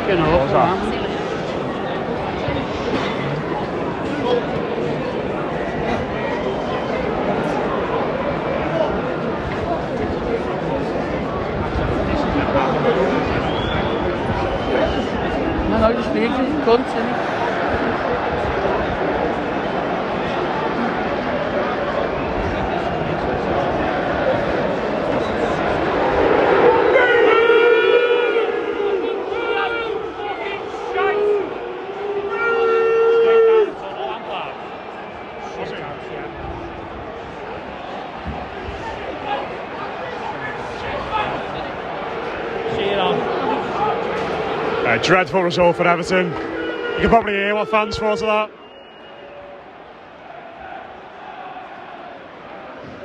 Fucking awful, man. No, just leave him, cunt, innit? Dreadful result for Everton. You can probably hear what fans thought of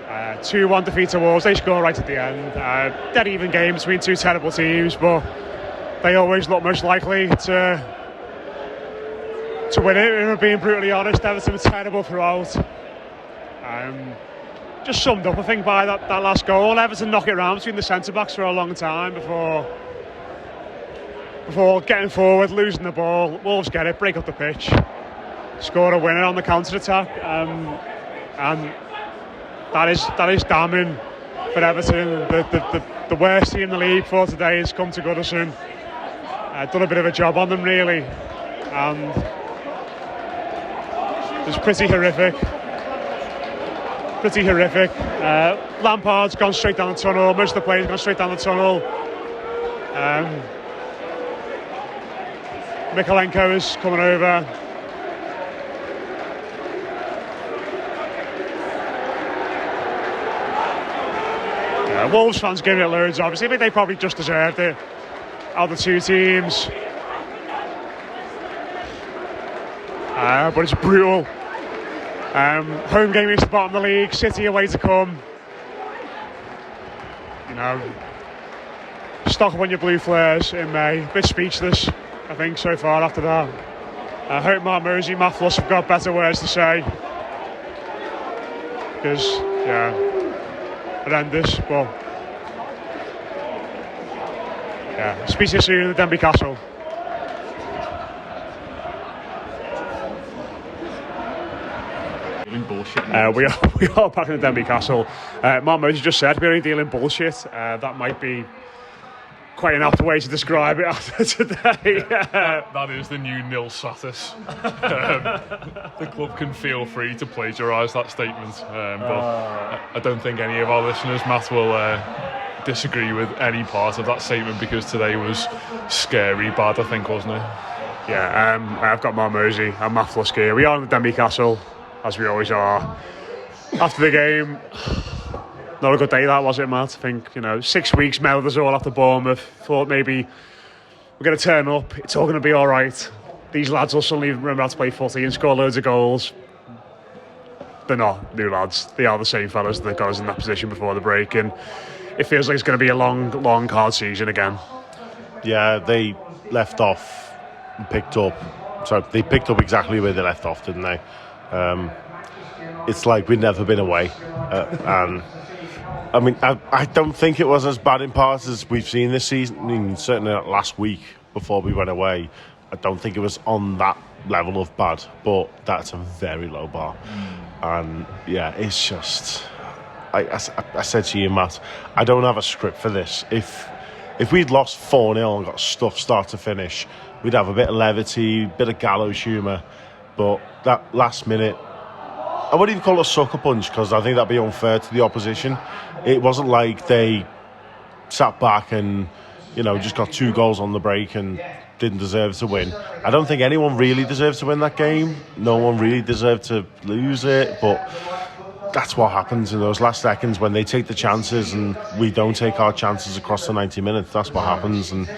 that. 2-1 defeat to Wolves. They score right at the end. Dead even game between two terrible teams, but they always look much likely to win it. If we're being brutally honest, Everton were terrible throughout. Just summed up, I think, by that last goal. Everton knock it around between the centre backs for a long time before getting forward, losing the ball. Wolves get it, break up the pitch, score a winner on the counter-attack, and that is damning for Everton. The worst team in the league for today has come to Goodison. Done a bit of a job on them, really, and it's pretty horrific. Lampard's gone straight down the tunnel. Most of the players gone straight down the tunnel. Mykolenko is coming over. Wolves fans giving it loads, obviously. I think they probably just deserved it out of the two teams. But it's brutal. Home game is the bottom of the league. City away to come. You know, stock up on your blue flares in May. A bit speechless, I think, so far after that. I hope Mark Mosey, Matt Floss have got better words to say. Because, yeah, horrendous, but yeah, speak to you soon at Denby Castle. We are back in the Denby Castle. Mark Mosey just said we're only dealing bullshit. That might be quite an apt way to describe it after today. That is the new nil satis. The club can feel free to plagiarise that statement, but I don't think any of our listeners, Matt, will disagree with any part of that statement, because today was scary bad, I think, wasn't it? Yeah, I've got Mark Mosey and Matt Flusk here. We are in the Denby Castle, as we always are. After the game, not a good day that, was it, Matt? I think, 6 weeks mellowed us all after Bournemouth. Thought maybe we're going to turn up, it's all going to be all right. These lads will suddenly remember how to play footy and score loads of goals. They're not new lads. They are the same fellas that got us in that position before the break, and it feels like it's going to be a long, hard season again. Yeah, they left off and picked up. So they picked up exactly where they left off, didn't they? It's like we'd never been away, and I mean, I don't think it was as bad in parts as we've seen this season. I mean, certainly not last week before we went away. I don't think it was on that level of bad, but that's a very low bar. And yeah, it's just, I said to you, Matt, I don't have a script for this. If we'd lost 4-0 and got stuff start to finish, we'd have a bit of levity, a bit of gallows humour. But that last minute, I wouldn't even call it a sucker punch, because I think that'd be unfair to the opposition. It wasn't like they sat back and, just got 2 goals on the break and didn't deserve to win. I don't think anyone really deserved to win that game. No one really deserved to lose it, but that's what happens in those last seconds when they take the chances and we don't take our chances across the 90 minutes. That's what happens, and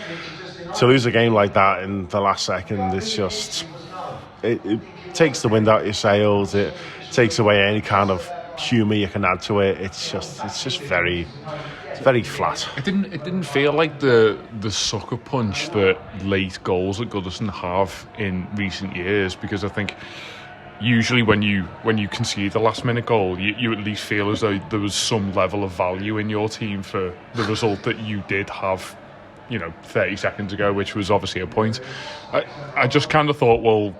to lose a game like that in the last second, it's just... It takes the wind out of your sails. It takes away any kind of humour you can add to it. It's just very flat. It didn't feel like the sucker punch that late goals at Goodison have in recent years, because I think usually when you concede the last minute goal, you at least feel as though there was some level of value in your team for the result that you did have 30 seconds ago, which was obviously a point. I just kind of thought, well,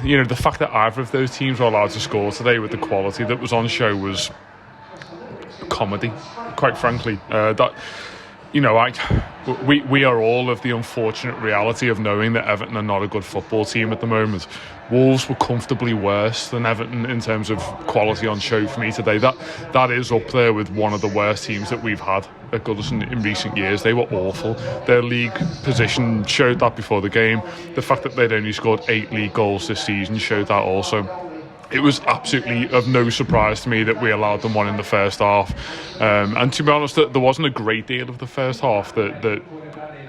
the fact that either of those teams were allowed to score today with the quality that was on show was comedy, quite frankly. We are all of the unfortunate reality of knowing that Everton are not a good football team at the moment. Wolves were comfortably worse than Everton in terms of quality on show for me today. That is up there with one of the worst teams that we've had at Goodison in recent years. They were awful. Their league position showed that before the game. The fact that they'd only scored 8 league goals this season showed that also. It was absolutely of no surprise to me that we allowed them one in the first half. And to be honest, there wasn't a great deal of the first half that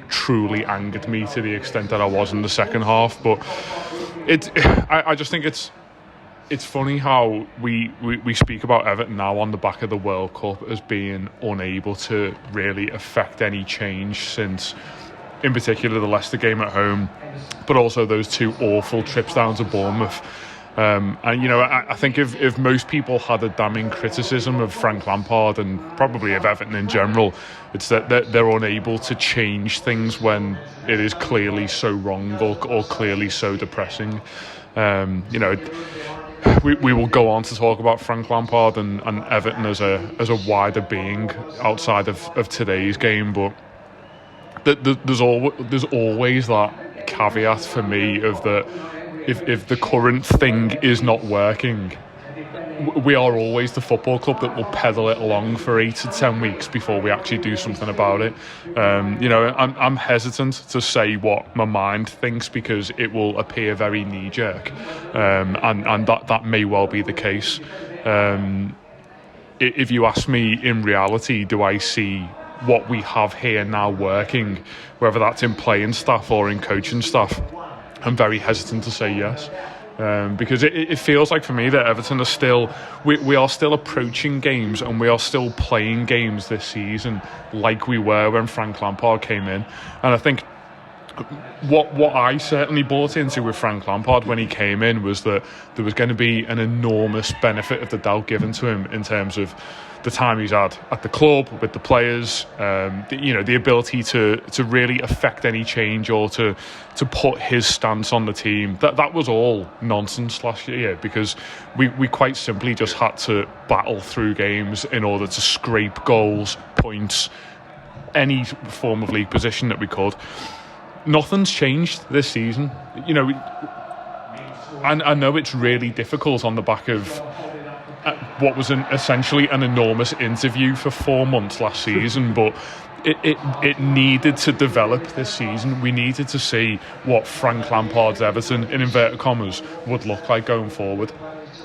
truly angered me to the extent that I was in the second half. But I just think it's funny how we speak about Everton now on the back of the World Cup as being unable to really affect any change since, in particular, the Leicester game at home, but also those 2 awful trips down to Bournemouth. I think if most people had a damning criticism of Frank Lampard and probably of Everton in general, it's that they're unable to change things when it is clearly so wrong or clearly so depressing. We will go on to talk about Frank Lampard and Everton as a wider being outside of today's game, but there's always that caveat for me of that. If the current thing is not working, we are always the football club that will pedal it along for 8 to 10 weeks before we actually do something about it. I'm hesitant to say what my mind thinks because it will appear very knee-jerk, and that may well be the case. If you ask me, in reality, do I see what we have here now working, whether that's in playing staff or in coaching staff? I'm very hesitant to say yes, because it feels like for me that Everton are still, we are still approaching games and we are still playing games this season like we were when Frank Lampard came in. And I think what I certainly bought into with Frank Lampard when he came in was that there was going to be an enormous benefit of the doubt given to him in terms of the time he's had at the club with the players, the ability to really affect any change or to put his stance on the team. That was all nonsense last year because we quite simply just had to battle through games in order to scrape goals, points, any form of league position that we could. Nothing's changed this season. I know it's really difficult on the back of what was essentially an enormous interview for 4 months last season, but it needed to develop this season. We needed to see what Frank Lampard's Everton, in inverted commas, would look like going forward.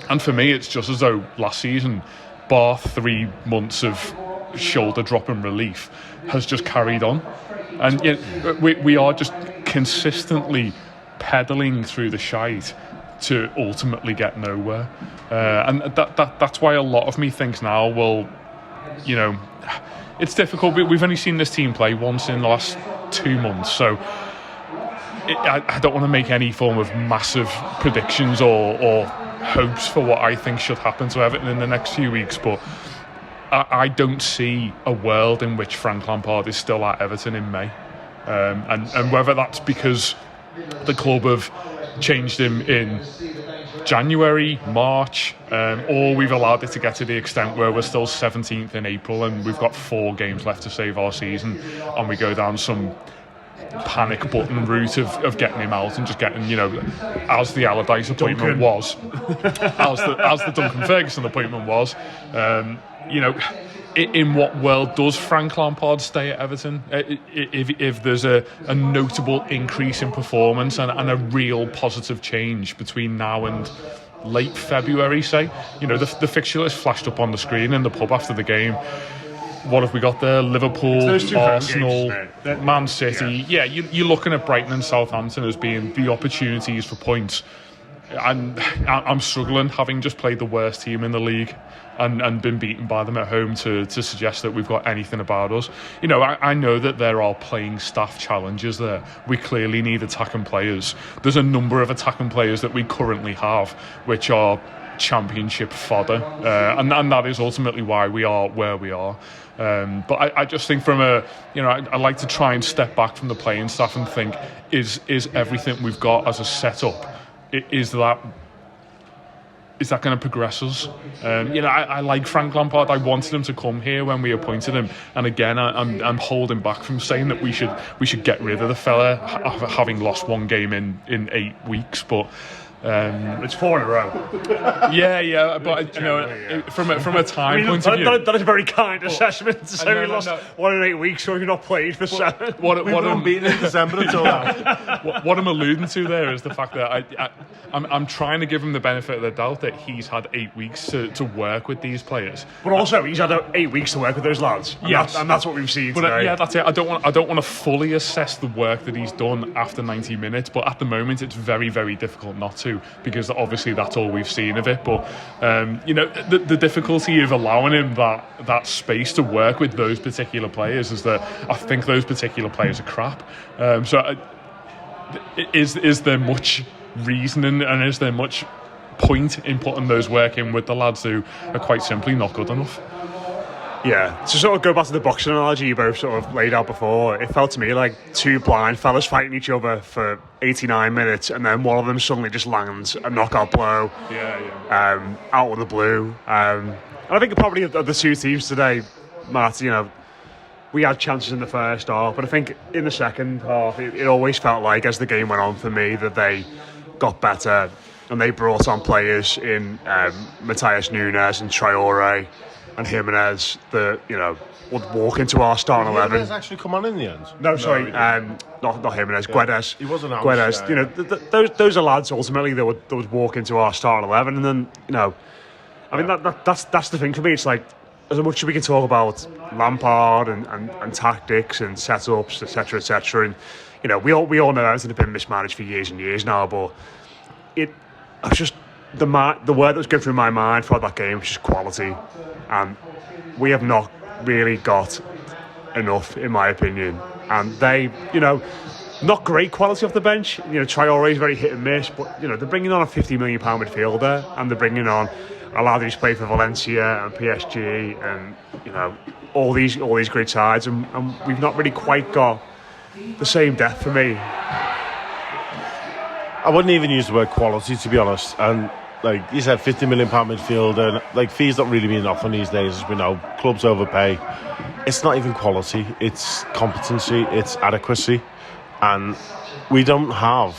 And for me, it's just as though last season, bar 3 months of shoulder-dropping relief, has just carried on. And we are just consistently pedalling through the shite to ultimately get nowhere. And that's why a lot of me thinks now, well, it's difficult. We've only seen this team play once in the last 2 months, so I don't want to make any form of massive predictions or hopes for what I think should happen to Everton in the next few weeks, but I don't see a world in which Frank Lampard is still at Everton in May. And whether that's because the club have changed him in January, March, or we've allowed it to get to the extent where we're still 17th in April and we've got 4 games left to save our season, and we go down some panic button route of getting him out and just getting, as the Allardyce appointment was, as the Duncan Ferguson appointment was, in what world does Frank Lampard stay at Everton? If there's a notable increase in performance and a real positive change between now and late February, say, the fixture list flashed up on the screen in the pub after the game. What have we got there? Liverpool, Arsenal, Man City. Yeah, you're looking at Brighton and Southampton as being the opportunities for points. And I'm struggling, having just played the worst team in the league and been beaten by them at home, to suggest that we've got anything about us. I know that there are playing staff challenges there. We clearly need attacking players. There's a number of attacking players that we currently have which are championship fodder, and that is ultimately why we are where we are. But I just think I like to try and step back from the playing staff and think, is everything we've got as a setup, is that going to progress us? I like Frank Lampard. I wanted him to come here when we appointed him, and again, I'm holding back from saying that we should get rid of the fella having lost one game in 8 weeks, but. It's 4 in a row. Yeah, but from a time point of view, that is a very kind assessment to say we lost 1 in 8 weeks, so we've not played for 7. What I'm beaten in December until now. What I'm alluding to there is the fact that I'm trying to give him the benefit of the doubt that he's had 8 weeks to work with these players. But also, he's had 8 weeks to work with those lads. And that's what we've seen today. Yeah, that's it. I don't want to fully assess the work that he's done after 90 minutes, but at the moment it's very, very difficult not to, because obviously that's all we've seen of it. But the difficulty of allowing him that space to work with those particular players is that I think those particular players are crap. Is there much reasoning and is there much point in putting those work in with the lads who are quite simply not good enough? Yeah, to sort of go back to the boxing analogy you both sort of laid out before, it felt to me like two blind fellas fighting each other for 89 minutes, and then one of them suddenly just lands a knockout blow out of the blue. And I think probably of the two teams today, Matt, we had chances in the first half, but I think in the second half, it always felt like, as the game went on for me, that they got better and they brought on players in Matheus Nunes and Traore and Jimenez that would walk into our starting 11. Jimenez actually come on in the end? No, sorry, not Jimenez. Guedes. He wasn't out. Guedes. Those are lads ultimately that would walk into our starting 11, and then I mean that's the thing for me. It's like, as much as we can talk about Lampard and tactics and setups, etc., and we all know everything has been mismanaged for years and years now, but I was just. The word that was going through my mind for that game was just quality, and we have not really got enough, in my opinion. And they, not great quality off the bench. Traore is very hit and miss, but they're bringing on a £50 million midfielder, and they're bringing on a lad who's played for Valencia and PSG, and all these great sides, and we've not really quite got the same depth for me. I wouldn't even use the word quality, to be honest. And like you said, £50 million midfielder, like fees don't really mean nothing these days, as we know. Clubs overpay. It's not even quality, it's competency, it's adequacy. And we don't have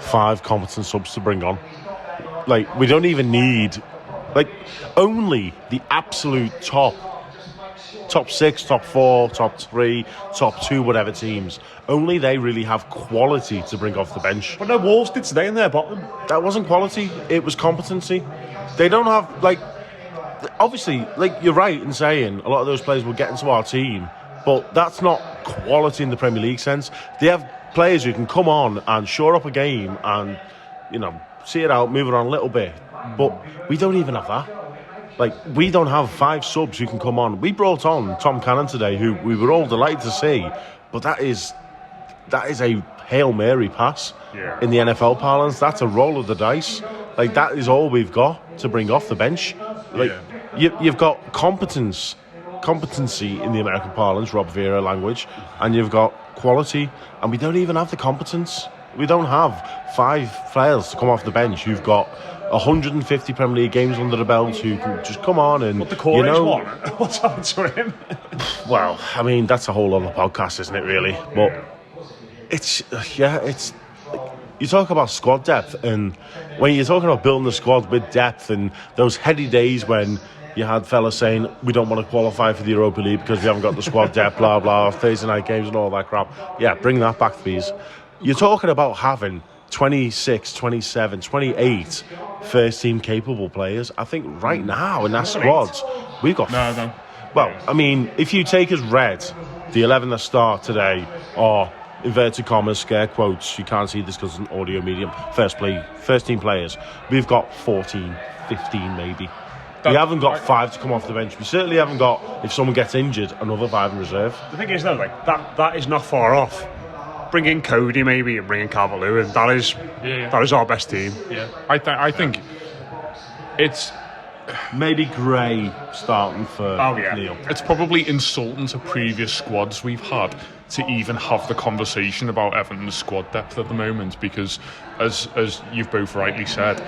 5 competent subs to bring on. Like, we don't even need, only the absolute top 6, top 4, top 3, top 2, whatever teams. Only they really have quality to bring off the bench. But no, Wolves did today in their bottom. That wasn't quality, it was competency. They don't have, obviously, you're right in saying a lot of those players will get into our team, but that's not quality in the Premier League sense. They have players who can come on and shore up a game and, see it out, move it on a little bit. But we don't even have that. We don't have 5 subs who can come on. We brought on Tom Cannon today, who we were all delighted to see, but that is a Hail Mary pass in the NFL parlance. That's a roll of the dice. That is all we've got to bring off the bench. You've got competency in the American parlance, Rob Vera language, and you've got quality, and we don't even have the competence. We don't have 5 players to come off the bench who've got 150 Premier League games under the belt, who can just come on and, the one. What's happened to him? Well, I mean, that's a whole other podcast, isn't it, really? But it's you talk about squad depth, and when you're talking about building the squad with depth, and those heady days when you had fellas saying we don't want to qualify for the Europa League because we haven't got the squad depth, blah blah, Thursday night games and all that crap. Yeah, bring that back, please. You're talking about having 26, 27, 28 first team capable players. I think right now in that squad we've got no. Well, I mean, if you take as read the 11 that start today, or inverted commas, scare quotes, you can't see this because it's an audio medium, first team players, we've got 14, 15 maybe. We haven't got 5 to come off the bench. We certainly haven't got, if someone gets injured, another 5 in reserve. The thing is though, that is not far off. Bring in Cody maybe and bring in Calvert-Lewin. That is our best team. Yeah, I think it's Maybe Gray starting for Neil. It's probably insulting to previous squads we've had to even have the conversation about Everton's squad depth at the moment, because as you've both rightly said,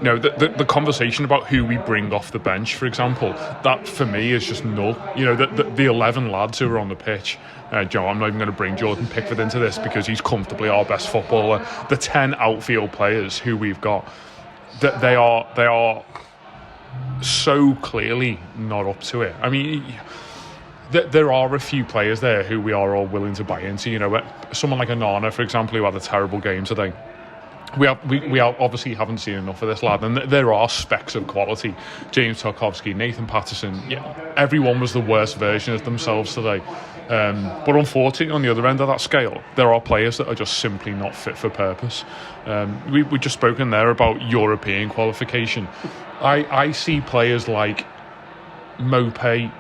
the conversation about who we bring off the bench, for example, that for me is just null. The 11 lads who are on the pitch, I'm not even going to bring Jordan Pickford into this because he's comfortably our best footballer. The 10 outfield players who we've got, that they are so clearly not up to it. I mean, there are a few players there who we are all willing to buy into. Someone like Onana, for example, who had a terrible game today. We obviously haven't seen enough of this lad, and there are specks of quality. James Tarkowski, Nathan Patterson, everyone was the worst version of themselves today. But unfortunately, on the other end of that scale, there are players that are just simply not fit for purpose. We just spoken there about European qualification. I see players like Maupay,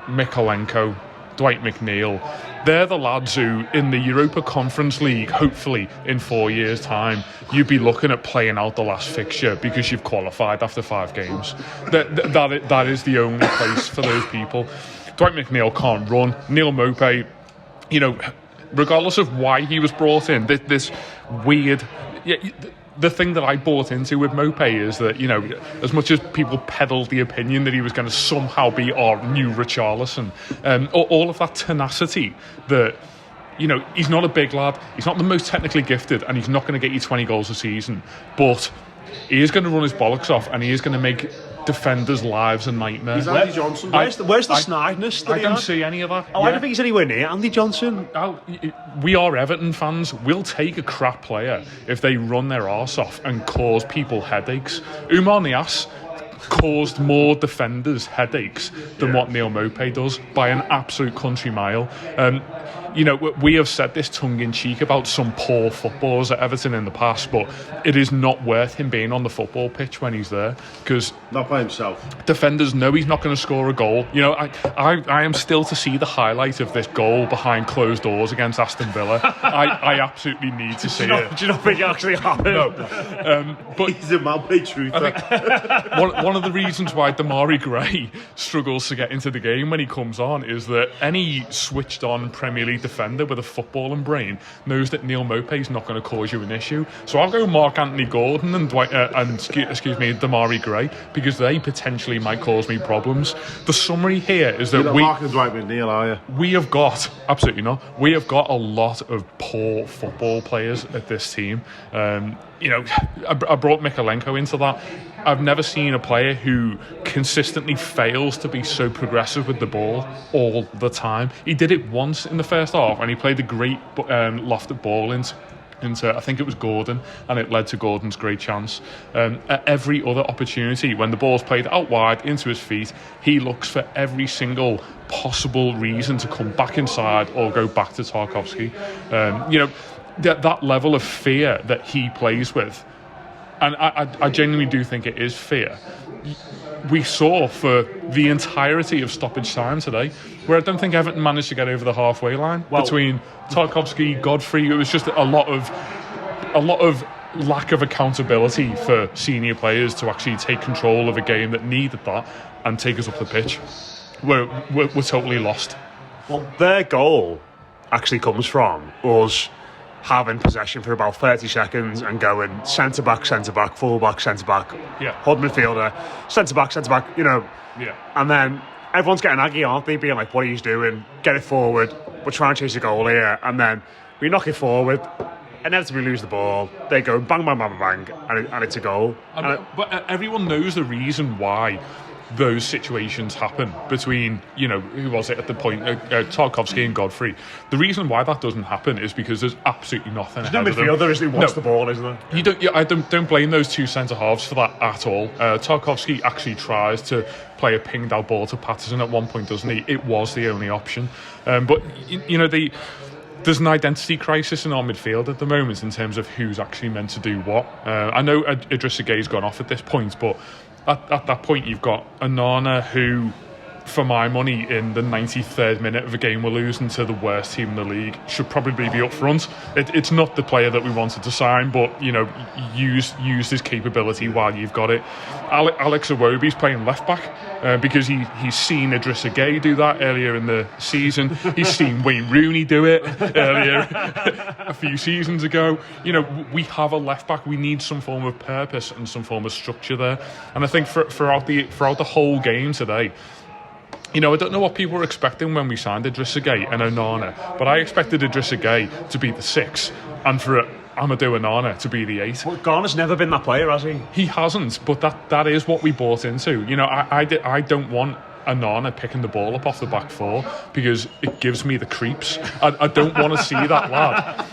Mykolenko, Dwight McNeil. They're the lads who, in the Europa Conference League, hopefully in 4 years' time, you'd be looking at playing out the last fixture because you've qualified after 5 games. That is the only place for those people. Dwight McNeil can't run. Neil Maupay, regardless of why he was brought in, this weird... The thing that I bought into with Maupay is that, as much as people peddled the opinion that he was going to somehow be our new Richarlison, all of that tenacity that, he's not a big lad, he's not the most technically gifted, and he's not going to get you 20 goals a season, but he is going to run his bollocks off, and he is going to make defenders' lives a nightmare. He's Andy Johnson. Where's the snideness? I don't see any of that. I don't think he's anywhere near Andy Johnson. We are Everton fans. We'll take a crap player if they run their arse off and cause people headaches. Umar Niasse caused more defenders headaches than what Neil Maupay does by an absolute country mile. We have said this tongue-in-cheek about some poor footballers at Everton in the past, but it is not worth him being on the football pitch when he's there, because not by himself. Defenders know he's not going to score a goal. I am still to see the highlight of this goal behind closed doors against Aston Villa. I absolutely need to see it. Do you not think it actually happened? No. But he's a Maupay truther. One of the reasons why Damari Gray struggles to get into the game when he comes on is that any switched-on Premier League defender with a footballing brain knows that Neil Maupay is not going to cause you an issue. So I'll go Mark Anthony Gordon and Damari Gray, because they potentially might cause me problems. The summary here is that You're not marking Dwight McNeil, are you? We have got, absolutely not, we have got a lot of poor football players at this team. I brought Mykolenko into that. I've never seen a player who consistently fails to be so progressive with the ball all the time. He did it once in the first half, and he played a great lofted ball into I think it was Gordon, and it led to Gordon's great chance. At every other opportunity, when the ball's played out wide into his feet, he looks for every single possible reason to come back inside or go back to Tarkowski. That level of fear that he plays with, and I genuinely do think it is fear, we saw for the entirety of stoppage time today, where I don't think Everton managed to get over the halfway line between Tarkowski, Godfrey. It was just a lot of lack of accountability for senior players to actually take control of a game that needed that and take us up the pitch. We're totally lost. Well, their goal actually comes from us having possession for about 30 seconds and going centre-back, full-back, centre-back, hold midfielder, centre-back, and then everyone's getting aggy, aren't they, being like, what are you doing? Get it forward, we're trying to chase a goal here, and then we knock it forward, inevitably lose the ball, they go bang, bang, bang, bang, and it's a goal. But everyone knows the reason why those situations happen between, who was it at the point, Tarkowski and Godfrey. The reason why that doesn't happen is because there's absolutely nothing ahead of them. There's no midfielder who wants the ball, isn't there? I don't blame those two centre-halves for that at all. Tarkowski actually tries to play a pinged out ball to Patterson at one point, doesn't he? It was the only option. But, there's an identity crisis in our midfield at the moment in terms of who's actually meant to do what. I know Idrissa Gueye's gone off at this point, but at that point you've got Onana, who for my money, in the 93rd minute of a game we're losing to the worst team in the league, should probably be up front. It's not the player that we wanted to sign, but use his capability while you've got it. Alex Iwobi's playing left back because he's seen Idrissa Gueye do that earlier in the season. He's seen Wayne Rooney do it earlier a few seasons ago. We have a left back. We need some form of purpose and some form of structure there. And I think throughout the whole game today, I don't know what people were expecting when we signed Idrissa Gueye and Onana, but I expected Idrissa Gueye to be the 6 and for Amadou Onana to be the 8. Well, Garner's never been that player, has he? He hasn't, but that is what we bought into. I don't want Onana picking the ball up off the back 4 because it gives me the creeps. I don't want to see that lad.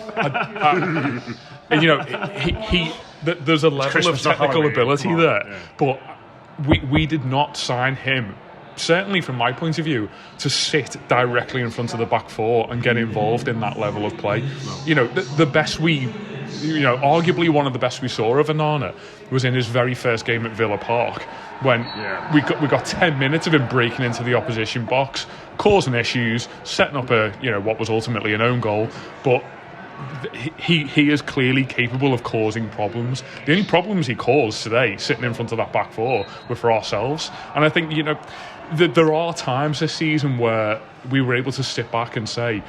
There's a level of technical ability there, but we did not sign him, certainly from my point of view, to sit directly in front of the back 4 and get involved in that level of play. The best arguably one of the best we saw of Onana was in his very first game at Villa Park, when we got 10 minutes of him breaking into the opposition box, causing issues, setting up what was ultimately an own goal, but he is clearly capable of causing problems. The only problems he caused today, sitting in front of that back 4, were for ourselves. And I think there are times this season where we were able to sit back and say,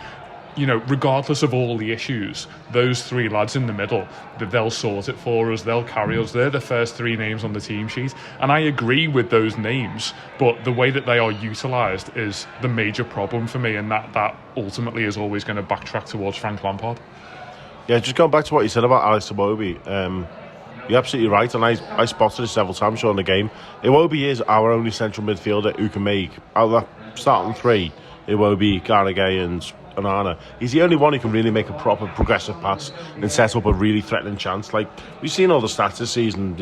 regardless of all the issues, those 3 lads in the middle, that they'll sort it for us, they'll carry us. They're the first 3 names on the team sheet. And I agree with those names, but the way that they are utilised is the major problem for me, and that ultimately is always going to backtrack towards Frank Lampard. Yeah, just going back to what you said about Alex Iwobi, you're absolutely right, and I spotted it several times during the game. Iwobi is our only central midfielder who can make, out of that starting 3, Iwobi, Gana Gueye and Onana, he's the only one who can really make a proper progressive pass and set up a really threatening chance. Like, we've seen all the stats this season,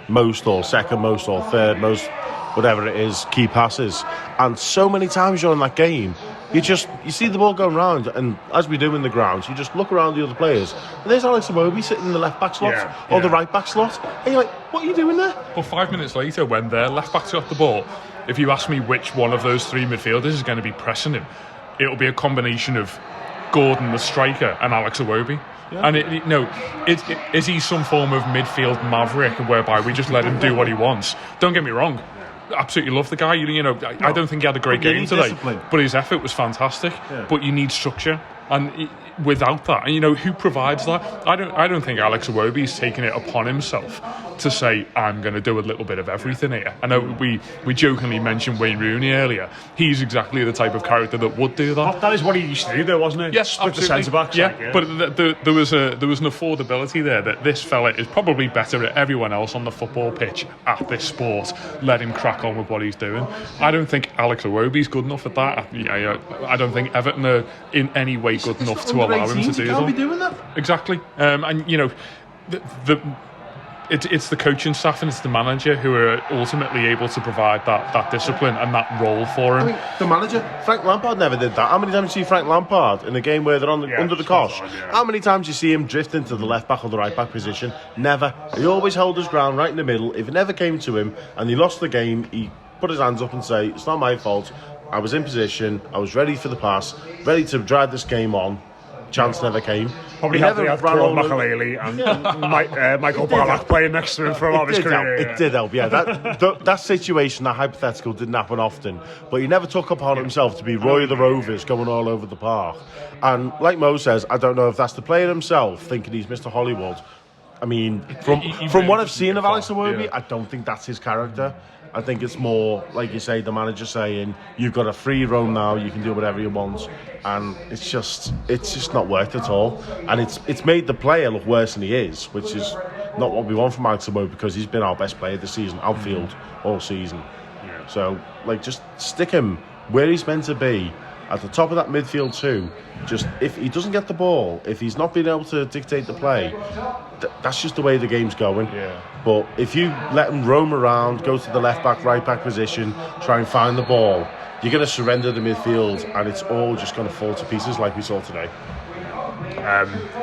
most or second most or third most, whatever it is, key passes. And so many times during that game, you see the ball going round, and as we do in the grounds, you just look around the other players, and there's Alex Iwobi sitting in the left back slot or the right back slot, and you're like, what are you doing there? But 5 minutes later, when their left back's got the ball, if you ask me which one of those 3 midfielders is going to be pressing him, it'll be a combination of Gordon, the striker, and Alex Iwobi. Yeah. And is he some form of midfield maverick whereby we just let him do what he wants? Don't get me wrong, absolutely love the guy. I don't think he had a great game today, but his effort was fantastic. Yeah. But you need structure, and without that, who provides that? I don't think Alex Iwobi's taken it upon himself to say, I'm going to do a little bit of everything here. I know we jokingly mentioned Wayne Rooney earlier. He's exactly the type of character that would do that. That is what he used to do, though, wasn't it? Yes, Split absolutely. The centre backs. Yeah, but there was an affordability there that this fella is probably better at everyone else on the football pitch at this sport. Let him crack on with what he's doing. I don't think Alex Iwobi's good enough at that. I don't think Everton are in any way good enough to allow him to do that. Can't be doing that. Exactly. It's the coaching staff and it's the manager who are ultimately able to provide that discipline and that role for him. The manager, Frank Lampard, never did that. How many times do you see Frank Lampard in a game where they're under the cosh? How many times do you see him drift into the left back or the right back position? Never. He always held his ground right in the middle. If it never came to him and he lost the game, he put his hands up and say, it's not my fault. I was in position. I was ready for the pass, ready to drive this game on. Chance never came. Probably had Claude Makelele and Michael Ballack playing next to him for a lot of his career. It did help, yeah. That situation, that hypothetical, didn't happen often. But he never took upon himself to be Roy of the Rovers going all over the park. And like Mo says, I don't know if that's the player himself thinking he's Mr. Hollywood. I mean, from what I've seen of Alex Iwobi, I don't think that's his character. I think it's more, like you say, the manager saying, you've got a free roam now, you can do whatever you want. And it's just not worked at all. And it's made the player look worse than he is, which is not what we want from Alex Iwobi, because he's been our best player this season, outfield, all season. Yeah. So, just stick him where he's meant to be, at the top of that midfield too. Just, if he doesn't get the ball, if he's not being able to dictate the play, that's just the way the game's going. Yeah. But if you let him roam around, go to the left back, right back position, try and find the ball, you're going to surrender the midfield, and it's all just going to fall to pieces like we saw today.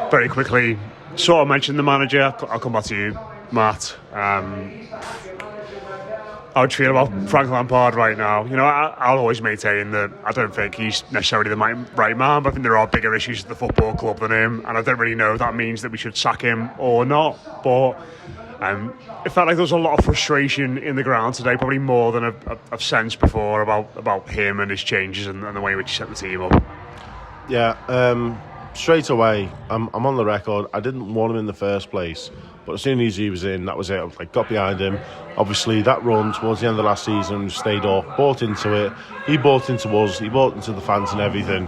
Very quickly, sort of mentioned the manager. I'll come back to you, Matt. I would feel about Frank Lampard right now. You know, I'll always maintain that I don't think he's necessarily the right man, but I think there are bigger issues at the football club than him, and I don't really know if that means that we should sack him or not. But it felt like there was a lot of frustration in the ground today, probably more than I've sensed before about him and his changes and the way in which he set the team up. Yeah, straight away, I'm on the record. I didn't want him in the first place, but as soon as he was in, that was it. I was like, got behind him. Obviously, that run towards the end of last season, stayed up, bought into it. He bought into us. He bought into the fans and everything.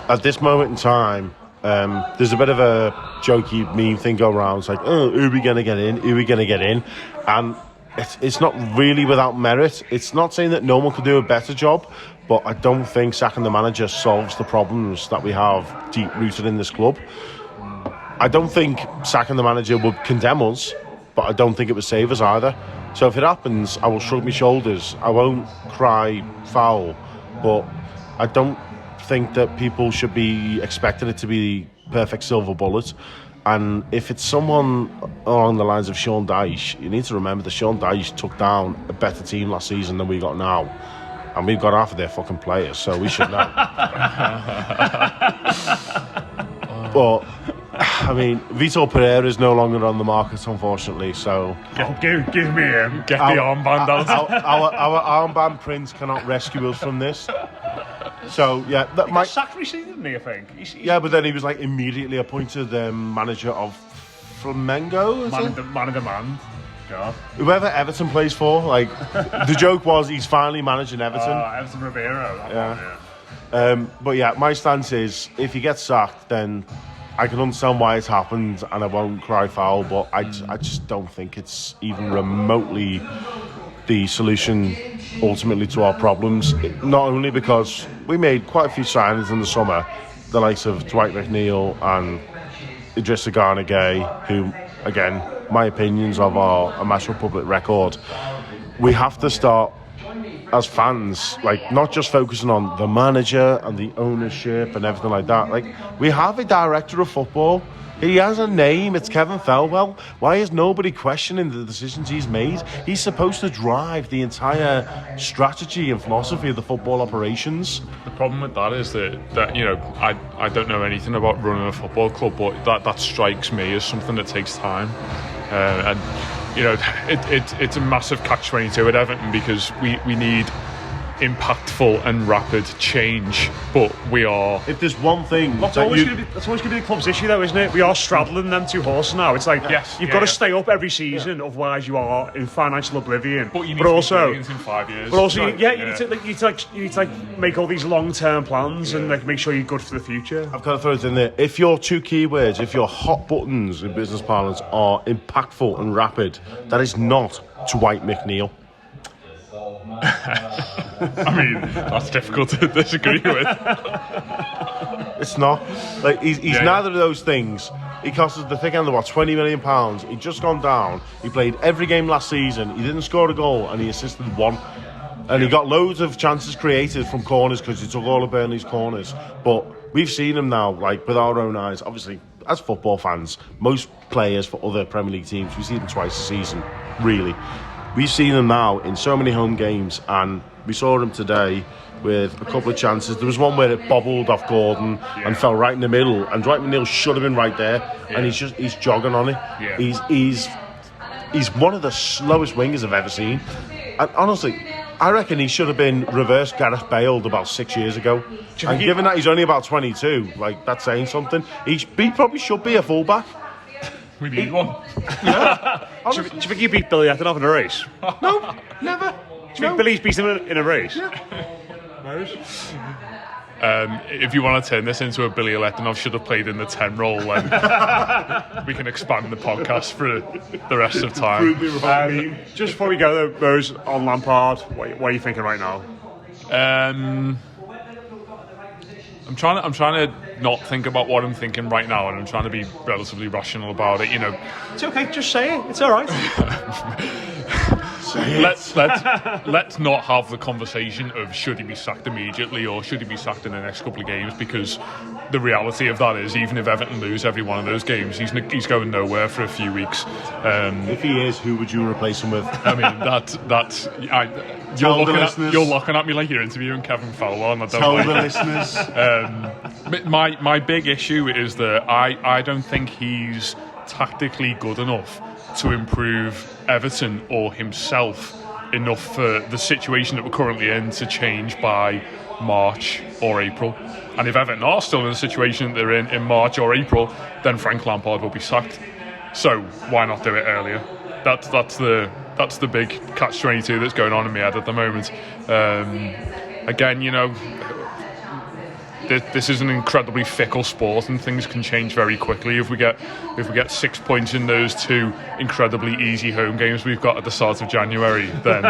At this moment in time, there's a bit of a jokey meme thing going around. It's like, oh, who are we going to get in? Who are we going to get in? And it's not really without merit. It's not saying that no one could do a better job, but I don't think sacking the manager solves the problems that we have deep-rooted in this club. I don't think sacking the manager would condemn us, but I don't think it would save us either. So if it happens, I will shrug my shoulders. I won't cry foul, but I don't think that people should be expecting it to be the perfect silver bullet. And if it's someone along the lines of Sean Dyche, you need to remember that Sean Dyche took down a better team last season than we got now. And we've got half of their fucking players, so we should know. But, I mean, Vitor Pereira is no longer on the market, unfortunately, so... Give me him. Get the armband out. Our armband prince cannot rescue us from this. So, yeah... He got sacked recently, didn't he, I think? Yeah, but then he was, like, immediately appointed manager of Flamengo, is it? Man of demand. God. Whoever Everton plays for, like, the joke was he's finally managing Everton. Everton Ribeiro. Yeah. But yeah, my stance is if he gets sacked, then I can understand why it's happened and I won't cry foul, but I just don't think it's even remotely the solution ultimately to our problems. Not only because we made quite a few signings in the summer, the likes of Dwight McNeil and Idrissa Gana Gueye, who, again, my opinions of a match for public record. We have to start, as fans, like, not just focusing on the manager and the ownership and everything like that. Like, we have a director of football. He has a name. It's Kevin Felwell. Why is nobody questioning the decisions he's made? He's supposed to drive the entire strategy and philosophy of the football operations. The problem with that is that you know, I don't know anything about running a football club, but that strikes me as something that takes time. And you know, it's a massive catch-22 at Everton because we need impactful and rapid change, but we are... If there's one thing... That's always going to be the club's issue, though, isn't it? We are straddling them two horses now. It's like, you've got to stay up every season, otherwise you are in financial oblivion. But you need to be in 5 years. But also, you need to make all these long-term plans and like make sure you're good for the future. I've got to throw it in there. If your two keywords, if your hot buttons in business parlance are impactful and rapid, that is not Dwight McNeil. I mean, that's difficult to disagree with. It's not. Like, he's neither of those things. He cost us the thick end of £20 million. He'd just gone down. He played every game last season. He didn't score a goal and he assisted one. And he got loads of chances created from corners because he took all of Burnley's corners. But we've seen him now, like, with our own eyes. Obviously, as football fans, most players for other Premier League teams, we see them twice a season, really. We've seen him now in so many home games, and we saw him today with a couple of chances. There was one where it bobbled off Gordon and fell right in the middle, and Dwight McNeil should have been right there, and he's jogging on it. Yeah. He's one of the slowest wingers I've ever seen, and honestly, I reckon he should have been reverse Gareth Bale about 6 years ago. And given that he's only about 22, like, that's saying something. He probably should be a fullback. We need one. Yeah. Do you think you beat Billy Ettenhoff in a race? No, never. Do you think Billy's beat him in a race? If you want to turn this into a Billy Lettenov should have played in the 10 role, then we can expand the podcast for the rest of time. Just before we go, though, Rose, on Lampard, what are you thinking right now? I'm trying to not think about what I'm thinking right now, and I'm trying to be relatively rational about it. You know, it's okay. Just say it. It's all right. Let's not have the conversation of should he be sacked immediately or should he be sacked in the next couple of games, because the reality of that is, even if Everton lose every one of those games, he's going nowhere for a few weeks. If he is, who would you replace him with? I mean, you're looking at me like you're interviewing Kevin Fowler, and I don't Tell like the it. listeners. My big issue is that I don't think he's tactically good enough to improve Everton or himself enough for the situation that we're currently in to change by March or April. And if Everton are still in the situation that they're in March or April, then Frank Lampard will be sacked. So why not do it earlier? That's the big catch-22 that's going on in my head at the moment. Again, you know, this is an incredibly fickle sport, and things can change very quickly. If we get 6 points in those 2 incredibly easy home games we've got at the start of January, then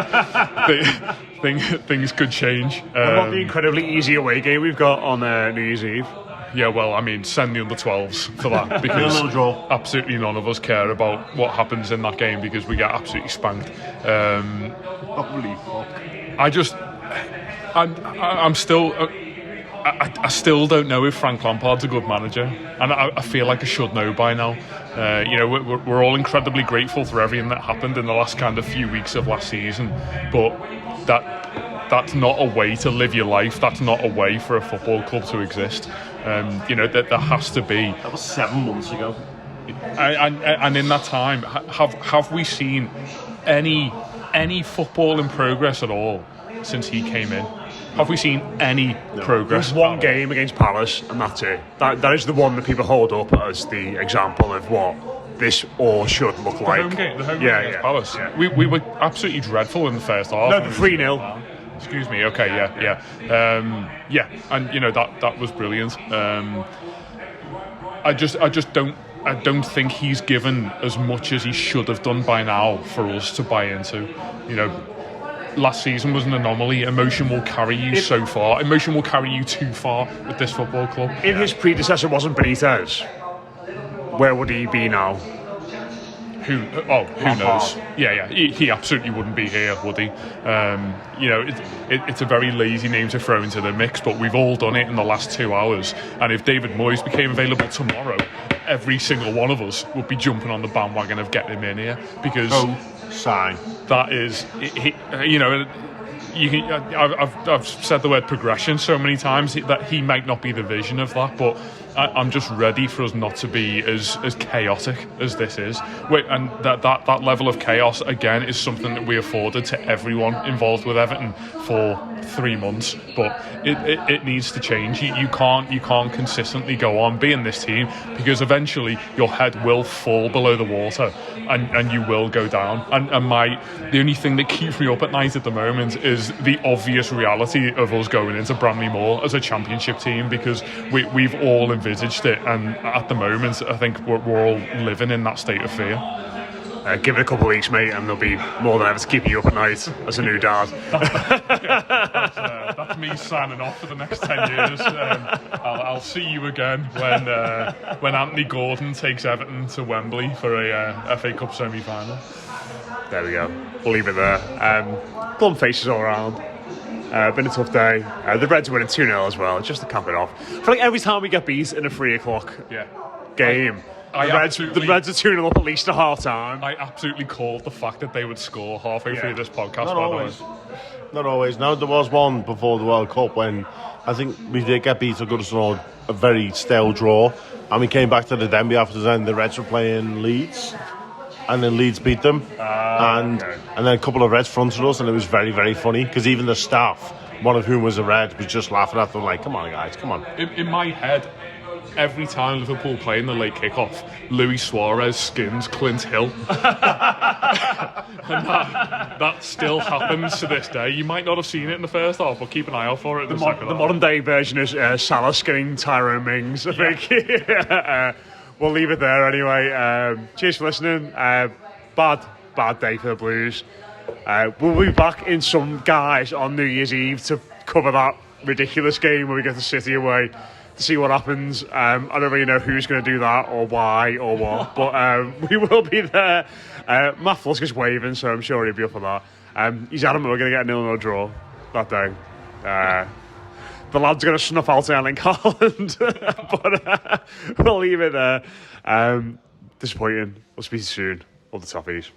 things could change. What about the incredibly easy away game we've got on New Year's Eve? Yeah, well, I mean, send the under-12s for that, because little draw. absolutely none of us care about what happens in that game because we get absolutely spanked. Holy fuck. I'm still. I still don't know if Frank Lampard's a good manager, and I feel like I should know by now. You know, we're all incredibly grateful for everything that happened in the last kind of few weeks of last season, but that's not a way to live your life. That's not a way for a football club to exist. You know, that there has to be. That was 7 months ago. And in that time, have we seen any football in progress at all since he came in? Have we seen any progress? There's one game against Palace, and that's it. That is the one that people hold up as the example of what this all should look like. The home game against Palace. Yeah. We were absolutely dreadful in the first half. No, the 3-0. Excuse me. Okay, yeah. And you know that was brilliant. I just don't think he's given as much as he should have done by now for us to buy into. You know, last season was an anomaly. Emotion will carry you so far. Emotion will carry you too far with this football club. If his predecessor wasn't Benitez, where would he be now? Who knows? Yeah. He absolutely wouldn't be here, would he? You know, it's a very lazy name to throw into the mix, but we've all done it in the last 2 hours. And if David Moyes became available tomorrow, every single one of us would be jumping on the bandwagon of getting him in here, because Sign. that is, you know. I've said the word progression so many times that he might not be the vision of that, but I'm just ready for us not to be as chaotic as this is. And that level of chaos again is something that we afforded to everyone involved with Everton for 3 months, but it needs to change. You can't consistently go on being this team, because eventually your head will fall below the water and you will go down. And the only thing that keeps me up at night at the moment is the obvious reality of us going into Bramley Moore as a championship team, because we've all envisaged it, and at the moment I think we're all living in that state of fear. Give it a couple of weeks, mate, and there'll be more than ever to keep you up at night as a new dad. That's me signing off for the next 10 years. I'll see you again when Anthony Gordon takes Everton to Wembley for a FA Cup semi-final. There we go. We'll leave it there. Glum faces all around. Been a tough day. The Reds are winning 2-0 as well, just to cap it off. I feel like every time we get beat in a 3 o'clock game, the Reds are 2-0 up at least at half time. I absolutely called the fact that they would score halfway through this podcast. Not by always. the way. Not always. Now, there was one before the World Cup when I think we did get beat at Goodison, a very stale draw, and we came back to the Denby after then. The Reds were playing Leeds, and then Leeds beat them, and then a couple of Reds fronted us, and it was very, very funny, because even the staff, one of whom was a Red, was just laughing at them like, come on guys, come on. In my head, every time Liverpool play in the late kick-off, Luis Suarez skins Clint Hill. And that still happens to this day. You might not have seen it in the first half, but keep an eye out for it in the second half. The modern day version is Salah skinning Tyrone Mings, I think. We'll leave it there anyway. Cheers for listening. Bad day for the Blues. We'll be back in some guise on New Year's Eve to cover that ridiculous game where we get to City away, to see what happens. I don't really know who's going to do that or why or what, but we will be there. Matt Flusk is waving, so I'm sure he'll be up for that. He's adamant we're going to get a 0-0 draw that day. the lad's going to snuff out Erling Haaland. But we'll leave it there. Disappointing. We'll speak to you soon. All the toughies.